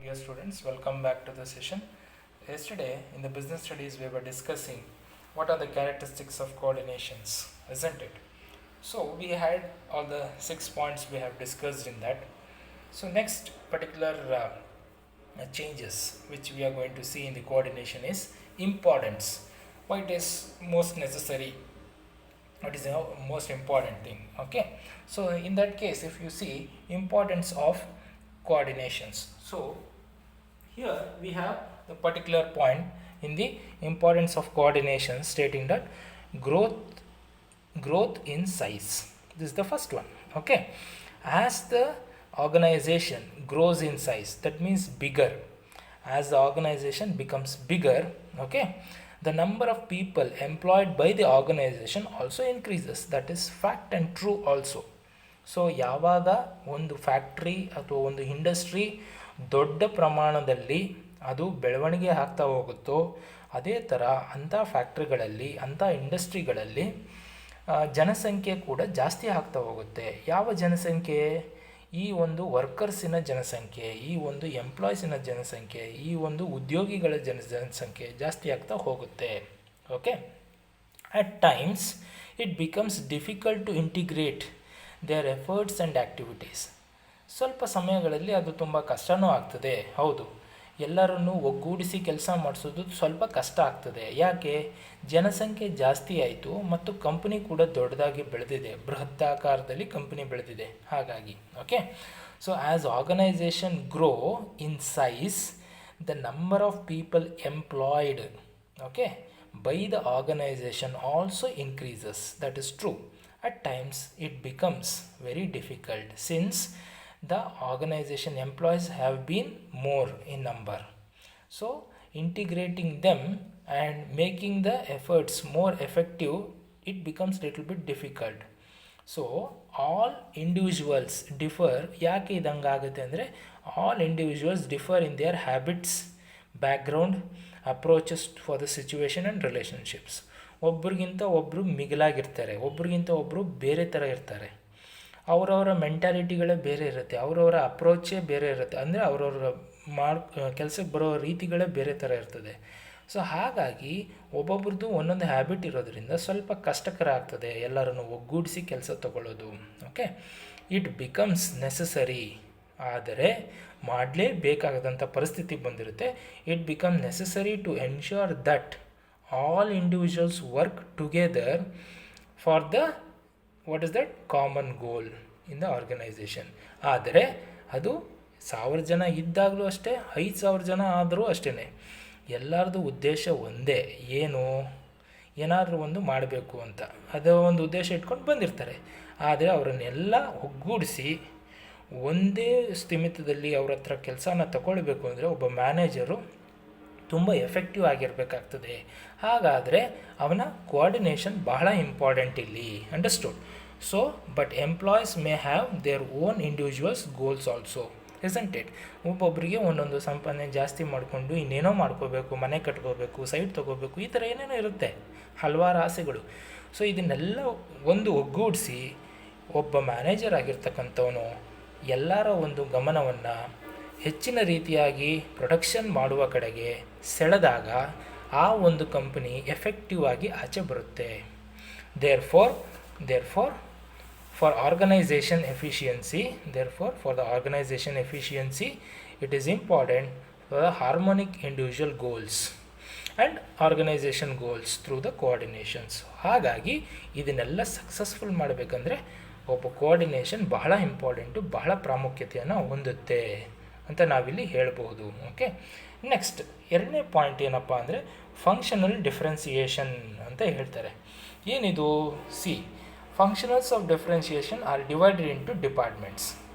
Dear students, welcome back to the session. Yesterday in the business studies we were discussing what are the characteristics of coordinations, isn't it? So we had all the 6 points we have discussed in that. So next particular changes which we are going to see in the coordination is importance. Why it is most necessary, what is the most important thing. Okay, so in that case if you see importance of coordinations, so here we have the particular point in the importance of coordination stating that growth in size. This is the first one. Okay, as the organization grows in size, that means bigger, as the organization becomes bigger, okay, the number of people employed by the organization also increases. That is fact and true also. So ಯಾವಾಗ ಒಂದು factory ಅಥವಾ ಒಂದು industry ದೊಡ್ಡ ಪ್ರಮಾಣದಲ್ಲಿ ಅದು ಬೆಳವಣಿಗೆ ಆಗ್ತಾ ಹೋಗುತ್ತೋ, ಅದೇ ಥರ ಅಂಥ ಫ್ಯಾಕ್ಟ್ರಿಗಳಲ್ಲಿ ಅಂಥ ಇಂಡಸ್ಟ್ರಿಗಳಲ್ಲಿ ಜನಸಂಖ್ಯೆ ಕೂಡ ಜಾಸ್ತಿ ಆಗ್ತಾ ಹೋಗುತ್ತೆ. ಯಾವ ಜನಸಂಖ್ಯೆ? ಈ ಒಂದು ವರ್ಕರ್ಸಿನ ಜನಸಂಖ್ಯೆ, ಈ ಒಂದು ಎಂಪ್ಲಾಯ್ಸಿನ ಜನಸಂಖ್ಯೆ, ಈ ಒಂದು ಉದ್ಯೋಗಿಗಳ ಜನಸಂಖ್ಯೆ ಜಾಸ್ತಿ ಆಗ್ತಾ ಹೋಗುತ್ತೆ. Okay, at times it becomes difficult to integrate their efforts and activities. ಸ್ವಲ್ಪ ಸಮಯಗಳಲ್ಲಿ ಅದು ತುಂಬ ಕಷ್ಟವೂ ಆಗ್ತದೆ. ಹೌದು, ಎಲ್ಲರನ್ನೂ ಒಗ್ಗೂಡಿಸಿ ಕೆಲಸ ಮಾಡಿಸೋದು ಸ್ವಲ್ಪ ಕಷ್ಟ ಆಗ್ತದೆ. ಯಾಕೆ? ಜನಸಂಖ್ಯೆ ಜಾಸ್ತಿ ಆಯಿತು ಮತ್ತು ಕಂಪನಿ ಕೂಡ ದೊಡ್ಡದಾಗಿ ಬೆಳೆದಿದೆ, ಬೃಹತ್ತಾಕಾರದಲ್ಲಿ ಕಂಪನಿ ಬೆಳೆದಿದೆ. ಹಾಗಾಗಿ okay, so as organisation grow in size, the number of people employed okay by the organisation also increases. That is true. At times it becomes very difficult since the organization employees have been more in number. So integrating them and making the efforts more effective, it becomes little bit difficult. So all individuals differ. ಯಾಕೆ ಇದಂಗಾಗುತ್ತೆ ಅಂದರೆ all individuals differ in their habits, background, approaches for the situation and relationships. ಒಬ್ರಿಗಿಂತ ಒಬ್ಬರು ಮಿಗಿಲಾಗಿರ್ತಾರೆ, ಒಬ್ರಿಗಿಂತ ಒಬ್ಬರು ಬೇರೆ ಥರ ಇರ್ತಾರೆ. ಅವರವರ ಮೆಂಟ್ಯಾಲಿಟಿಗಳೇ ಬೇರೆ ಇರುತ್ತೆ, ಅವರವರ ಅಪ್ರೋಚೇ ಬೇರೆ ಇರುತ್ತೆ. ಅಂದರೆ ಅವರವರ ಕೆಲಸಕ್ಕೆ ಬರೋ ರೀತಿಗಳೇ ಬೇರೆ ಥರ ಇರ್ತದೆ. ಸೊ ಹಾಗಾಗಿ ಒಬ್ಬೊಬ್ರದ್ದು ಒಂದೊಂದು ಹ್ಯಾಬಿಟ್ ಇರೋದ್ರಿಂದ ಸ್ವಲ್ಪ ಕಷ್ಟಕರ ಆಗ್ತದೆ ಎಲ್ಲರನ್ನು ಒಗ್ಗೂಡಿಸಿ ಕೆಲಸ ತಗೊಳ್ಳೋದು. Okay, it becomes necessary. ಆದರೆ ಮಾಡಲೇಬೇಕಾಗದಂಥ ಪರಿಸ್ಥಿತಿ ಬಂದಿರುತ್ತೆ. It become necessary to ensure that all individuals work together for the what is that common goal in the organization. ಆದರೆ ಅದು 1000 ಜನ ಇದ್ದಾಗಲೂ ಅಷ್ಟೇ, 5000 ಜನ ಆದರೂ ಅಷ್ಟೇ, ಎಲ್ಲರದ್ದು ಉದ್ದೇಶ ಒಂದೇ. ಏನು? ಏನಾದರೂ ಒಂದು ಮಾಡಬೇಕು ಅಂತ ಅದು ಒಂದು ಉದ್ದೇಶ ಇಟ್ಕೊಂಡು ಬಂದಿರ್ತಾರೆ. ಆದರೆ ಅವರನ್ನೆಲ್ಲ ಒಗ್ಗೂಡಿಸಿ ಒಂದೇ ಸ್ಥಿಮಿತದಲ್ಲಿ ಅವ್ರ ಹತ್ರ ಕೆಲಸನ ತಗೊಳ್ಬೇಕು ಅಂದರೆ ಒಬ್ಬ ಮ್ಯಾನೇಜರು ತುಂಬ ಎಫೆಕ್ಟಿವ್ ಆಗಿರಬೇಕಾಗ್ತದೆ. ಹಾಗಾದರೆ ಅವನ ಕೋಆರ್ಡಿನೇಷನ್ ಬಹಳ ಇಂಪಾರ್ಟೆಂಟ್ ಇಲ್ಲಿ. Understood? So but employees may have their own individuals goals also, isn't it? ಒಬ್ಬೊಬ್ಬರಿಗೆ ಒಂದೊಂದು ಸಂಪಾದನೆ ಜಾಸ್ತಿ ಮಾಡಿಕೊಂಡು ಇನ್ನೇನೋ ಮಾಡ್ಕೋಬೇಕು, ಮನೆ ಕಟ್ಕೋಬೇಕು, ಸೈಟ್ ತೊಗೋಬೇಕು, ಈ ಥರ ಏನೇನೋ ಇರುತ್ತೆ, ಹಲವಾರು ಆಸೆಗಳು. ಸೊ ಇದನ್ನೆಲ್ಲ ಒಂದು ಒಗ್ಗೂಡಿಸಿ ಒಬ್ಬ ಮ್ಯಾನೇಜರ್ ಆಗಿರ್ತಕ್ಕಂಥವನು ಎಲ್ಲರ ಒಂದು ಗಮನವನ್ನು ಹೆಚ್ಚಿನ ರೀತಿಯಾಗಿ ಪ್ರೊಡಕ್ಷನ್ ಮಾಡುವ ಕಡೆಗೆ ಸೆಳೆದಾಗ ಆ ಒಂದು ಕಂಪನಿ ಎಫೆಕ್ಟಿವ್ ಆಗಿ ಆಚೆ ಬರುತ್ತೆ. Therefore organisation efficiency for the organisation efficiency it is important for the harmonic individual goals and organisation goals through the coordinations. ಹಾಗಾಗಿ ಇದನ್ನೆಲ್ಲ ಸಕ್ಸಸ್ಫುಲ್ ಮಾಡಬೇಕಂದ್ರೆ ಒಬ್ಬ ಕೋಆರ್ಡಿನೇಷನ್ ಬಹಳ ಇಂಪಾರ್ಟೆಂಟು, ಬಹಳ ಪ್ರಾಮುಖ್ಯತೆಯನ್ನು ಹೊಂದುತ್ತೆ ಅಂತ ನಾವಿಲ್ಲಿ ಹೇಳ್ಬೋದು. ಓಕೆ, ನೆಕ್ಸ್ಟ್ ಎರಡನೇ ಪಾಯಿಂಟ್ ಏನಪ್ಪ ಅಂದರೆ ಫಂಕ್ಷನಲ್ ಡಿಫ್ರೆನ್ಸಿಯೇಷನ್ ಅಂತ ಹೇಳ್ತಾರೆ. ಏನಿದು? See, functionals of differentiation are divided into departments,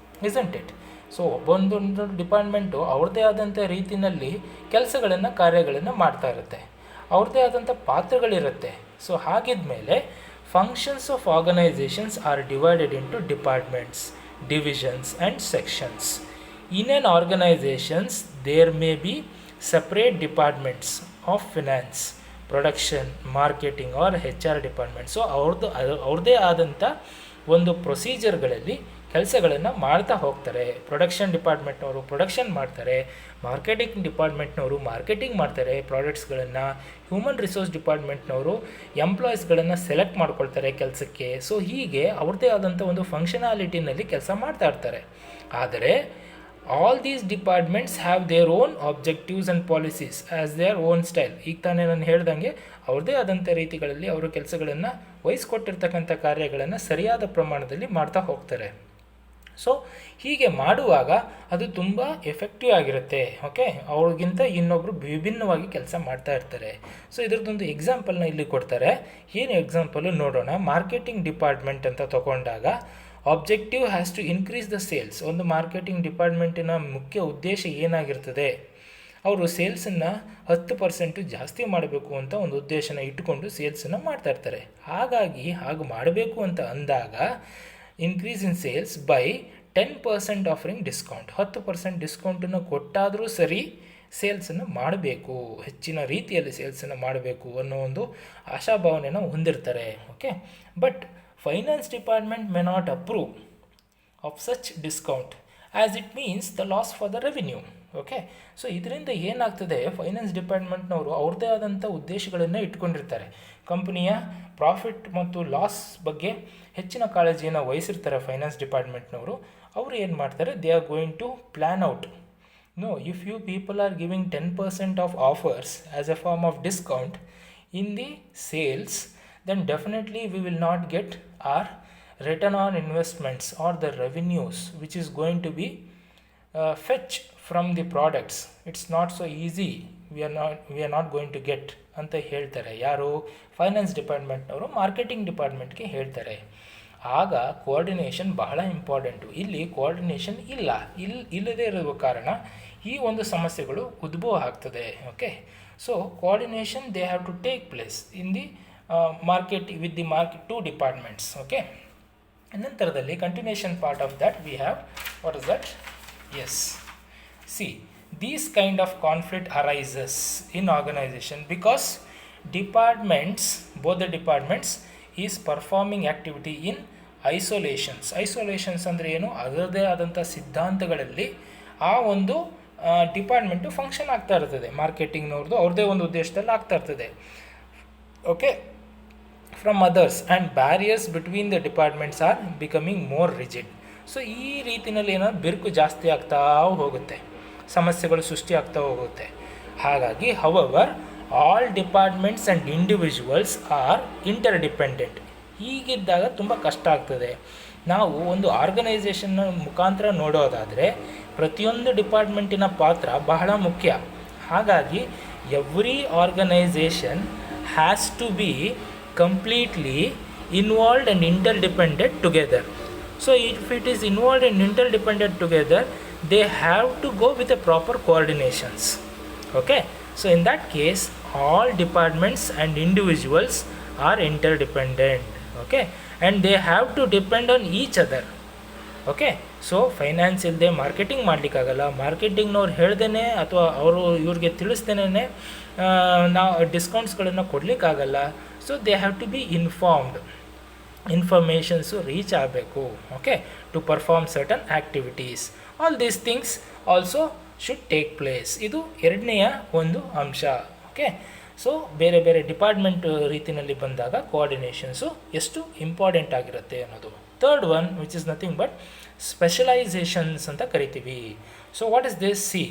isn't it? So ಒಂದೊಂದು ಡಿಪಾರ್ಟ್ಮೆಂಟು ಅವ್ರದ್ದೇ ಆದಂಥ ರೀತಿಯಲ್ಲಿ ಕೆಲಸಗಳನ್ನು ಕಾರ್ಯಗಳನ್ನು ಮಾಡ್ತಾ ಇರುತ್ತೆ, ಅವ್ರದ್ದೇ ಆದಂಥ ಪಾತ್ರಗಳಿರುತ್ತೆ. ಸೊ ಹಾಗಿದ್ಮೇಲೆ functions of organisations are divided into departments, divisions and sections. In an organizations there may be separate departments of finance, production, marketing or HR department. So ಅವ್ರದ್ದೇ ಆದಂಥ ಒಂದು ಪ್ರೊಸೀಜರ್ಗಳಲ್ಲಿ ಕೆಲಸಗಳನ್ನು ಮಾಡ್ತಾ ಹೋಗ್ತಾರೆ. ಪ್ರೊಡಕ್ಷನ್ ಡಿಪಾರ್ಟ್ಮೆಂಟ್ನವರು ಪ್ರೊಡಕ್ಷನ್ ಮಾಡ್ತಾರೆ, ಮಾರ್ಕೆಟಿಂಗ್ ಡಿಪಾರ್ಟ್ಮೆಂಟ್ನವರು ಮಾರ್ಕೆಟಿಂಗ್ ಮಾಡ್ತಾರೆ ಪ್ರಾಡಕ್ಟ್ಸ್ಗಳನ್ನು, human resource ಡಿಪಾರ್ಟ್ಮೆಂಟ್ನವರು ಎಂಪ್ಲಾಯೀಸ್ಗಳನ್ನು select ಮಾಡ್ಕೊಳ್ತಾರೆ ಕೆಲಸಕ್ಕೆ. ಸೊ ಹೀಗೆ ಅವ್ರದ್ದೇ ಆದಂಥ ಒಂದು ಫಂಕ್ಷನಾಲಿಟಿನಲ್ಲಿ ಕೆಲಸ ಮಾಡ್ತಾ ಇರ್ತಾರೆ. ಆದರೆ all these departments have their own objectives and policies as their own style. ಈಗ ತಾನೇ ನಾನು ಹೇಳ್ದಂಗೆ ಅವ್ರದ್ದೇ ಆದಂಥ ರೀತಿಗಳಲ್ಲಿ ಅವರು ಕೆಲಸಗಳನ್ನು ವಹಿಸ್ಕೊಟ್ಟಿರ್ತಕ್ಕಂಥ ಕಾರ್ಯಗಳನ್ನು ಸರಿಯಾದ ಪ್ರಮಾಣದಲ್ಲಿ ಮಾಡ್ತಾ ಹೋಗ್ತಾರೆ. ಸೊ ಹೀಗೆ ಮಾಡುವಾಗ ಅದು ತುಂಬ ಎಫೆಕ್ಟಿವ್ ಆಗಿರುತ್ತೆ. ಓಕೆ, ಅವ್ರಿಗಿಂತ ಇನ್ನೊಬ್ಬರು ವಿಭಿನ್ನವಾಗಿ ಕೆಲಸ ಮಾಡ್ತಾ ಇರ್ತಾರೆ. ಸೊ ಇದ್ರದ್ದೊಂದು ಎಕ್ಸಾಂಪಲ್ನ ಇಲ್ಲಿ ಕೊಡ್ತಾರೆ. ಏನು ಎಕ್ಸಾಂಪಲು ನೋಡೋಣ. ಮಾರ್ಕೆಟಿಂಗ್ ಡಿಪಾರ್ಟ್ಮೆಂಟ್ ಅಂತ ತಗೊಂಡಾಗ objective has to increase the sales. ಒಂದು ಮಾರ್ಕೆಟಿಂಗ್ ಡಿಪಾರ್ಟ್ಮೆಂಟಿನ ಮುಖ್ಯ ಉದ್ದೇಶ ಏನಾಗಿರ್ತದೆ, ಅವರು ಸೇಲ್ಸನ್ನು 10% ಜಾಸ್ತಿ ಮಾಡಬೇಕು ಅಂತ ಒಂದು ಉದ್ದೇಶನ ಇಟ್ಟುಕೊಂಡು ಸೇಲ್ಸನ್ನು ಮಾಡ್ತಾ ಇರ್ತಾರೆ. ಹಾಗಾಗಿ ಹಾಗೆ ಮಾಡಬೇಕು ಅಂತ ಅಂದಾಗ increase in sales by 10% offering discount. 10% ಡಿಸ್ಕೌಂಟನ್ನು ಕೊಟ್ಟಾದರೂ ಸರಿ ಸೇಲ್ಸನ್ನು ಮಾಡಬೇಕು, ಹೆಚ್ಚಿನ ರೀತಿಯಲ್ಲಿ ಸೇಲ್ಸನ್ನು ಮಾಡಬೇಕು ಅನ್ನೋ ಒಂದು ಆಶಾಭಾವನೆಯನ್ನು ಹೊಂದಿರ್ತಾರೆ. Okay, but finance department may not approve of such discount as it means the loss for the revenue. Okay, so ಇದರಿಂದ ಏನಾಗ್ತದೆ, ಫೈನಾನ್ಸ್ ಡಿಪಾರ್ಟ್ಮೆಂಟ್ನವರು ಅವ್ರದ್ದೇ ಆದಂಥ ಉದ್ದೇಶಗಳನ್ನು ಇಟ್ಕೊಂಡಿರ್ತಾರೆ. ಕಂಪನಿಯ ಪ್ರಾಫಿಟ್ ಮತ್ತು ಲಾಸ್ ಬಗ್ಗೆ ಹೆಚ್ಚಿನ ಕಾಳಜಿಯನ್ನು ವಹಿಸಿರ್ತಾರೆ ಫೈನಾನ್ಸ್ ಡಿಪಾರ್ಟ್ಮೆಂಟ್ನವರು. ಅವರು ಏನು ಮಾಡ್ತಾರೆ, they are going to plan out. No, if you people are giving 10% off offers as a form of discount in the sales, then definitely we will not get our return on investments or the revenues which is going to be fetch from the products. It's not so easy, we are not going to get ಅಂತ ಹೇಳ್ತಾರೆ. ಯಾರು? Finance ಡಿಪಾರ್ಟ್ಮೆಂಟ್ನವರು marketing ಡಿಪಾರ್ಟ್ಮೆಂಟ್ಗೆ ಹೇಳ್ತಾರೆ. ಆಗ coordination ಬಹಳ important. ಇಲ್ಲಿ coordination ಇಲ್ಲದೇ ಇರುವ ಕಾರಣ ಈ ಒಂದು ಸಮಸ್ಯೆಗಳು ಉದ್ಭವ ಆಗ್ತದೆ. Okay, so coordination they have to take place in the market with the market two departments. Okay, ನಂತರದಲ್ಲಿ continuation part of that we have, what is that? Yes, see, these kind of conflict arises in organization because both the departments is performing activity in isolations ಅಂದರೆ ಏನು, ಅದರದೇ ಆದಂಥ ಸಿದ್ಧಾಂತಗಳಲ್ಲಿ ಆ ಒಂದು department function ಆಗ್ತಾ ಇರ್ತದೆ. ಮಾರ್ಕೆಟಿಂಗ್ನವ್ರದ್ದು ಅವ್ರದ್ದೇ ಒಂದು ಉದ್ದೇಶದಲ್ಲಿ ಆಗ್ತಾ ಇರ್ತದೆ. Okay, from others and barriers between the departments are becoming more rigid. So ಈ ರೀತಿಯಲ್ಲಿ ಏನಾದ್ರು ಬಿರುಕು ಜಾಸ್ತಿ ಆಗ್ತಾ ಹೋಗುತ್ತೆ, ಸಮಸ್ಯೆಗಳು ಸೃಷ್ಟಿ ಆಗ್ತಾ ಹೋಗುತ್ತೆ. ಹಾಗಾಗಿ however all departments and individuals are interdependent. ಹೀಗಿದ್ದಾಗ ತುಂಬ ಕಷ್ಟ ಆಗ್ತದೆ. ನಾವು ಒಂದು ಆರ್ಗನೈಸೇಷನ್ನ ಮುಖಾಂತರ ನೋಡೋದಾದರೆ ಪ್ರತಿಯೊಂದು ಡಿಪಾರ್ಟ್ಮೆಂಟಿನ ಪಾತ್ರ ಬಹಳ ಮುಖ್ಯ. ಹಾಗಾಗಿ every organisation has to be completely involved and interdependent together. So if it is involved and interdependent together, they have to go with the proper coordinations. Okay, so in that case all departments and individuals are interdependent. Okay, and they have to depend on each other. Okay, so finance ಇಲ್ಲದೆ marketing ಮಾಡಲಿಕ್ಕಾಗಲ್ಲ. ಮಾರ್ಕೆಟಿಂಗ್ನವ್ರು ಹೇಳ್ದೇ ಅಥವಾ ಅವರು ಇವ್ರಿಗೆ ತಿಳಿಸ್ದೇನೆ ನಾವು ಡಿಸ್ಕೌಂಟ್ಸ್ಗಳನ್ನು ಕೊಡಲಿಕ್ಕಾಗಲ್ಲ. So they have to be informed, informations reach ಆಗಬೇಕು. Okay, to perform certain activities. All these things also should take place. ಇದು ಎರಡನೆಯ ಒಂದು ಅಂಶ. ಓಕೆ, ಸೊ ಬೇರೆ ಬೇರೆ ಡಿಪಾರ್ಟ್ಮೆಂಟ್ ರೀತಿಯಲ್ಲಿ ಬಂದಾಗ ಕೋಆರ್ಡಿನೇಷನ್ಸು ಎಷ್ಟು ಇಂಪಾರ್ಟೆಂಟ್ ಆಗಿರುತ್ತೆ ಅನ್ನೋದು. Third one which is nothing but specialisations ಅಂತ ಕರಿತೀವಿ. So what is this? C,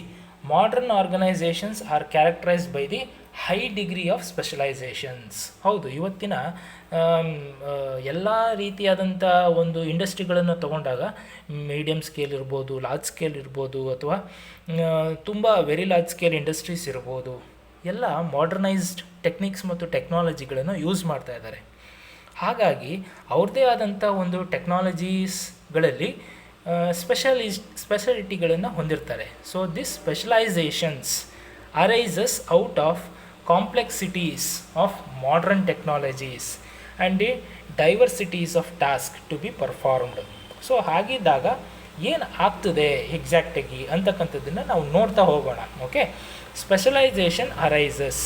modern organisations are characterised by the high degree of specialisations. ಹೌದು, ಇವತ್ತಿನ ಎಲ್ಲ ರೀತಿಯಾದಂಥ ಒಂದು ಇಂಡಸ್ಟ್ರಿಗಳನ್ನು ತಗೊಂಡಾಗ ಮೀಡಿಯಮ್ ಸ್ಕೇಲ್ ಇರ್ಬೋದು, ಲಾರ್ಜ್ ಸ್ಕೇಲ್ ಇರ್ಬೋದು, ಅಥವಾ ತುಂಬ ವೆರಿ ಲಾರ್ಜ್ ಸ್ಕೇಲ್ ಇಂಡಸ್ಟ್ರೀಸ್ ಇರ್ಬೋದು, ಎಲ್ಲ ಮಾಡರ್ನೈಸ್ಡ್ ಟೆಕ್ನಿಕ್ಸ್ ಮತ್ತು ಟೆಕ್ನಾಲಜಿಗಳನ್ನು ಯೂಸ್ ಮಾಡ್ತಾ ಇದ್ದಾರೆ. ಹಾಗಾಗಿ ಅವ್ರದ್ದೇ ಆದಂಥ ಒಂದು ಟೆಕ್ನಾಲಜೀಸ್ಗಳಲ್ಲಿ ಸ್ಪೆಷಾಲಿಟಿಗಳನ್ನು ಹೊಂದಿರ್ತಾರೆ. So this specialisations arises out of complexities of modern technologies and the diversities of task to be performed. So ಹಾಗಿದ್ದಾಗ ಏನು ಆಗ್ತದೆ ಎಕ್ಸಾಕ್ಟಾಗಿ ಅಂತಕ್ಕಂಥದ್ದನ್ನು ನಾವು ನೋಡ್ತಾ ಹೋಗೋಣ. Okay, specialisation arises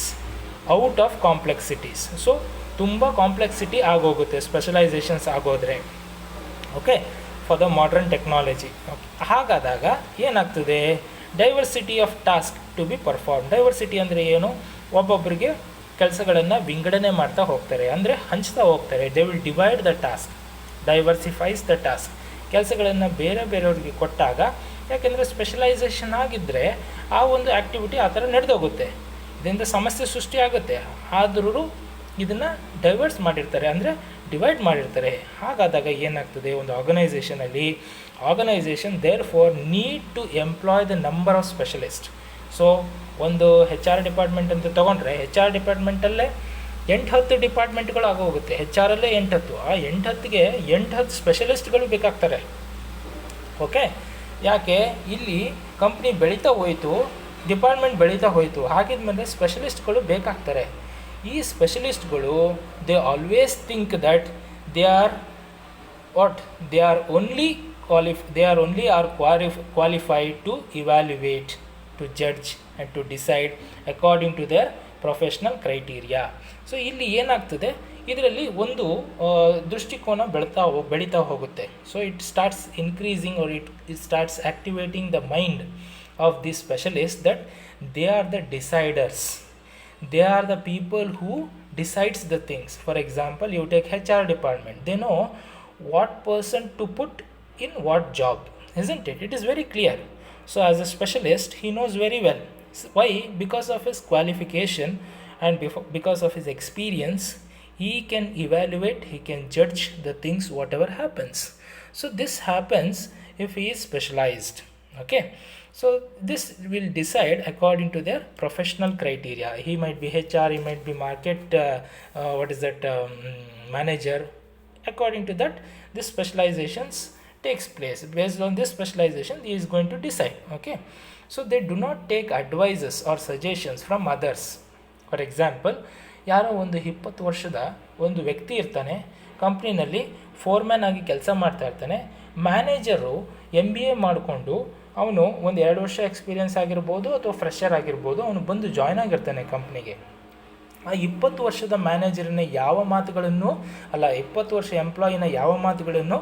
out of complexities. So ತುಂಬ ಕಾಂಪ್ಲೆಕ್ಸಿಟಿ ಆಗೋಗುತ್ತೆ ಸ್ಪೆಷಲೈಸೇಷನ್ಸ್ ಆಗೋದ್ರೆ. Okay, for the modern technology. ಹಾಗಾದಾಗ ಏನಾಗ್ತದೆ, diversity of task to be perform. Diversity ಅಂದರೆ ಏನು, ಒಬ್ಬೊಬ್ಬರಿಗೆ ಕೆಲಸಗಳನ್ನು ವಿಂಗಡಣೆ ಮಾಡ್ತಾ ಹೋಗ್ತಾರೆ, ಅಂದರೆ ಹಂಚ್ತಾ ಹೋಗ್ತಾರೆ. They will divide the task, diversifies the task. ಕೆಲಸಗಳನ್ನು ಬೇರೆ ಬೇರೆಯವ್ರಿಗೆ ಕೊಟ್ಟಾಗ, ಯಾಕೆಂದರೆ ಸ್ಪೆಷಲೈಸೇಷನ್ ಆಗಿದ್ದರೆ ಆ ಒಂದು ಆ್ಯಕ್ಟಿವಿಟಿ ಆ ಥರ ನಡೆದೋಗುತ್ತೆ, ಇದರಿಂದ ಸಮಸ್ಯೆ ಸೃಷ್ಟಿಯಾಗುತ್ತೆ. ಆದರೂ ಇದನ್ನು ಡೈವರ್ಸ್ ಮಾಡಿರ್ತಾರೆ, ಅಂದರೆ ಡಿವೈಡ್ ಮಾಡಿರ್ತಾರೆ. ಹಾಗಾದಾಗ ಏನಾಗ್ತದೆ, ಒಂದು organisation there for need to employ the number of specialist. So ಒಂದು HR ಡಿಪಾರ್ಟ್ಮೆಂಟ್ ಅಂತ ತೊಗೊಂಡ್ರೆ, HR ಡಿಪಾರ್ಟ್ಮೆಂಟಲ್ಲೇ 8-10 ಡಿಪಾರ್ಟ್ಮೆಂಟ್ಗಳು ಆಗೋಗುತ್ತೆ. HR ಅಲ್ಲೇ 8-10, ಆ 8-10ಗೆ 8-10 ಸ್ಪೆಷಲಿಸ್ಟ್ಗಳು ಬೇಕಾಗ್ತಾರೆ. ಓಕೆ, ಯಾಕೆ, ಇಲ್ಲಿ ಕಂಪ್ನಿ ಬೆಳೀತಾ ಹೋಯಿತು, ಡಿಪಾರ್ಟ್ಮೆಂಟ್ ಬೆಳೀತಾ ಹೋಯಿತು, ಹಾಗಿದ್ಮೇಲೆ ಸ್ಪೆಷಲಿಸ್ಟ್ಗಳು ಬೇಕಾಗ್ತಾರೆ. ಈ ಸ್ಪೆಷಲಿಸ್ಟ್ಗಳು they always think that they are qualified to evaluate, to judge and to decide according to their professional criteria. So ಇಲ್ಲಿ ಏನಾಗ್ತದೆ, ಇದರಲ್ಲಿ ಒಂದು ದೃಷ್ಟಿಕೋನ ಬೆಳೀತಾ ಹೋಗುತ್ತೆ. So it starts increasing or it starts activating the mind of the specialist that they are the deciders. They are the people who decides the things. For example, you take HR department. They know what person to put in what job, isn't it? It is very clear. So as a specialist, he knows very well. Why? Because of his qualification and because of his experience, he can evaluate, he can judge the things whatever happens. So this happens if he is specialized. Okay. So this will decide according to their professional criteria. He might be HR, he might be market, manager. According to that, this specializations takes place. Based on this specialization, he is going to decide. Okay. So they do not take advices or suggestions from others. For example, ಯಾರೋ ಒಂದು 20 ವರ್ಷದ ಒಂದು ವ್ಯಕ್ತಿ ಇರ್ತಾನೆ, ಕಂಪ್ನಿನಲ್ಲಿ ಫೋರ್ಮ್ಯಾನ್ ಆಗಿ ಕೆಲಸ ಮಾಡ್ತಾ ಇರ್ತಾನೆ. ಮ್ಯಾನೇಜರು MBA ಮಾಡಿಕೊಂಡು ಅವನು ಒಂದು 2 ವರ್ಷ ಎಕ್ಸ್ಪೀರಿಯೆನ್ಸ್ ಆಗಿರ್ಬೋದು ಅಥವಾ ಫ್ರೆಷರ್ ಆಗಿರ್ಬೋದು, ಅವನು ಬಂದು ಜಾಯ್ನ್ ಆಗಿರ್ತಾನೆ ಕಂಪ್ನಿಗೆ. ಆ 20 ವರ್ಷದ ಮ್ಯಾನೇಜರನ್ನ ಯಾವ ಮಾತುಗಳನ್ನು 20 ವರ್ಷ ಎಂಪ್ಲಾಯಿನ ಯಾವ ಮಾತುಗಳನ್ನು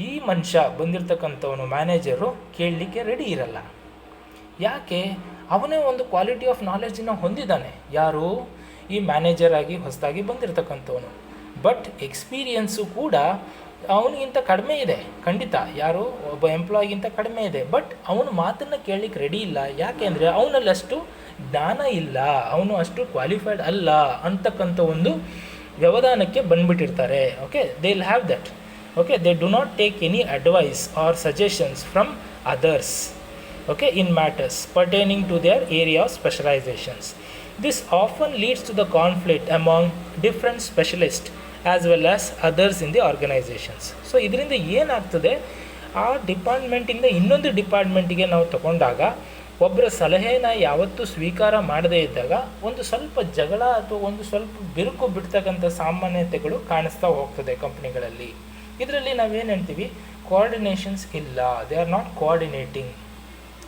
ಈ ಮನುಷ್ಯ ಬಂದಿರತಕ್ಕಂಥವನು ಮ್ಯಾನೇಜರು ಕೇಳಲಿಕ್ಕೆ ರೆಡಿ ಇರಲ್ಲ. ಯಾಕೆ, ಅವನೇ ಒಂದು ಕ್ವಾಲಿಟಿ ಆಫ್ ನಾಲೆಜನ್ನು ಹೊಂದಿದ್ದಾನೆ, ಯಾರು, ಈ ಮ್ಯಾನೇಜರ್ ಆಗಿ ಹೊಸದಾಗಿ ಬಂದಿರತಕ್ಕಂಥವನು. ಬಟ್ ಎಕ್ಸ್ಪೀರಿಯೆನ್ಸು ಕೂಡ ಅವನಿಗಿಂತ ಕಡಿಮೆ ಇದೆ, ಖಂಡಿತ, ಯಾರು ಒಬ್ಬ ಎಂಪ್ಲಾಯಿಗಿಂತ ಕಡಿಮೆ ಇದೆ. ಬಟ್ ಅವನು ಮಾತನ್ನು ಕೇಳಲಿಕ್ಕೆ ರೆಡಿ ಇಲ್ಲ. ಯಾಕೆ ಅಂದರೆ ಅವನಲ್ಲಿ ಅಷ್ಟು ಜ್ಞಾನ ಇಲ್ಲ, ಅವನು ಅಷ್ಟು ಕ್ವಾಲಿಫೈಡ್ ಅಲ್ಲ ಅಂತಕ್ಕಂಥ ಒಂದು ವ್ಯವಧಾನಕ್ಕೆ ಬಂದುಬಿಟ್ಟಿರ್ತಾರೆ. Okay, they will have that. Okay, they do not take any advice or suggestions from others, okay, in matters pertaining to their area of specializations. This often leads to the conflict among different specialists as well as others in the organizations. So ಇದರಿಂದ ಏನಾಗ್ತದೆ, ಆ ಡಿಪಾರ್ಟ್ಮೆಂಟಿಂದ ಇನ್ನೊಂದು ಡಿಪಾರ್ಟ್ಮೆಂಟಿಗೆ ನಾವು ತಗೊಂಡಾಗ ಒಬ್ಬರ ಸಲಹೆನ ಯಾವತ್ತೂ ಸ್ವೀಕಾರ ಮಾಡದೇ ಇದ್ದಾಗ ಒಂದು ಸ್ವಲ್ಪ ಜಗಳ ಅಥವಾ ಒಂದು ಸ್ವಲ್ಪ ಬಿರುಕು ಬಿಡ್ತಕ್ಕಂಥ ಸಾಮಾನ್ಯತೆಗಳು ಕಾಣಿಸ್ತಾ ಹೋಗ್ತದೆ ಕಂಪ್ನಿಗಳಲ್ಲಿ. ಇದರಲ್ಲಿ ನಾವೇನು ಹೇಳ್ತೀವಿ, ಕೋಆರ್ಡಿನೇಷನ್ಸ್ ಇಲ್ಲ, they are not coordinating.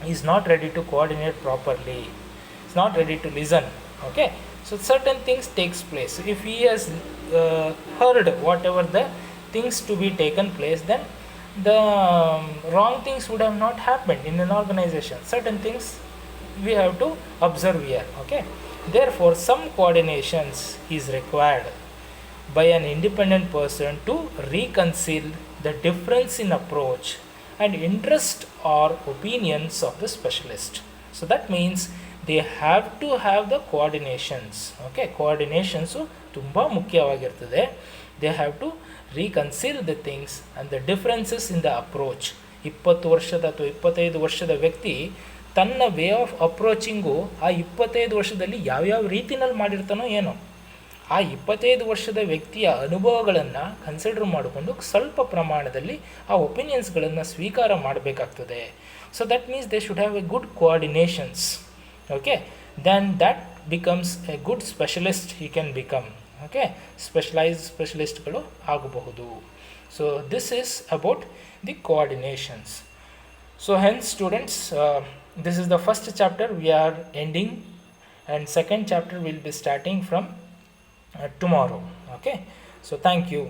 He is not ready to coordinate properly, he is not ready to listen. Okay, so certain things takes place. If he has heard whatever the things to be taken place, then the wrong things would have not happened in an organization. Certain things we have to observe here. Okay, therefore some coordinations is required by an independent person to reconcile the difference in approach and interest or opinions of the specialist. So that means they have to have the coordinations. Okay, coordinations tumba ಮುಖ್ಯವಾಗಿರ್ತದೆ. They have to reconcile the things and the differences in the approach. 20 ವರ್ಷದ ಅಥವಾ 25 ವರ್ಷದ ವ್ಯಕ್ತಿ ತನ್ನ way of ಅಪ್ರೋಚಿಂಗು ಆ 25 ವರ್ಷದಲ್ಲಿ ಯಾವ್ಯಾವ ರೀತಿನಲ್ಲಿ ಮಾಡಿರ್ತಾನೋ ಏನೋ, ಆ 25 ವರ್ಷದ ವ್ಯಕ್ತಿಯ ಅನುಭವಗಳನ್ನು ಕನ್ಸಿಡರ್ ಮಾಡಿಕೊಂಡು ಸ್ವಲ್ಪ ಪ್ರಮಾಣದಲ್ಲಿ ಆ ಒಪಿನಿಯನ್ಸ್ಗಳನ್ನು ಸ್ವೀಕಾರ ಮಾಡಬೇಕಾಗ್ತದೆ. So that means they should have a good coordinations. Okay, then that becomes a good specialist he can become. Okay, ಸ್ಪೆಷಲಿಸ್ಟ್ಗಳು ಆಗಬಹುದು. So this is about the coordinations. So hence students, this is the first chapter we are ending, and second chapter will be starting from tomorrow. Okay, so thank you.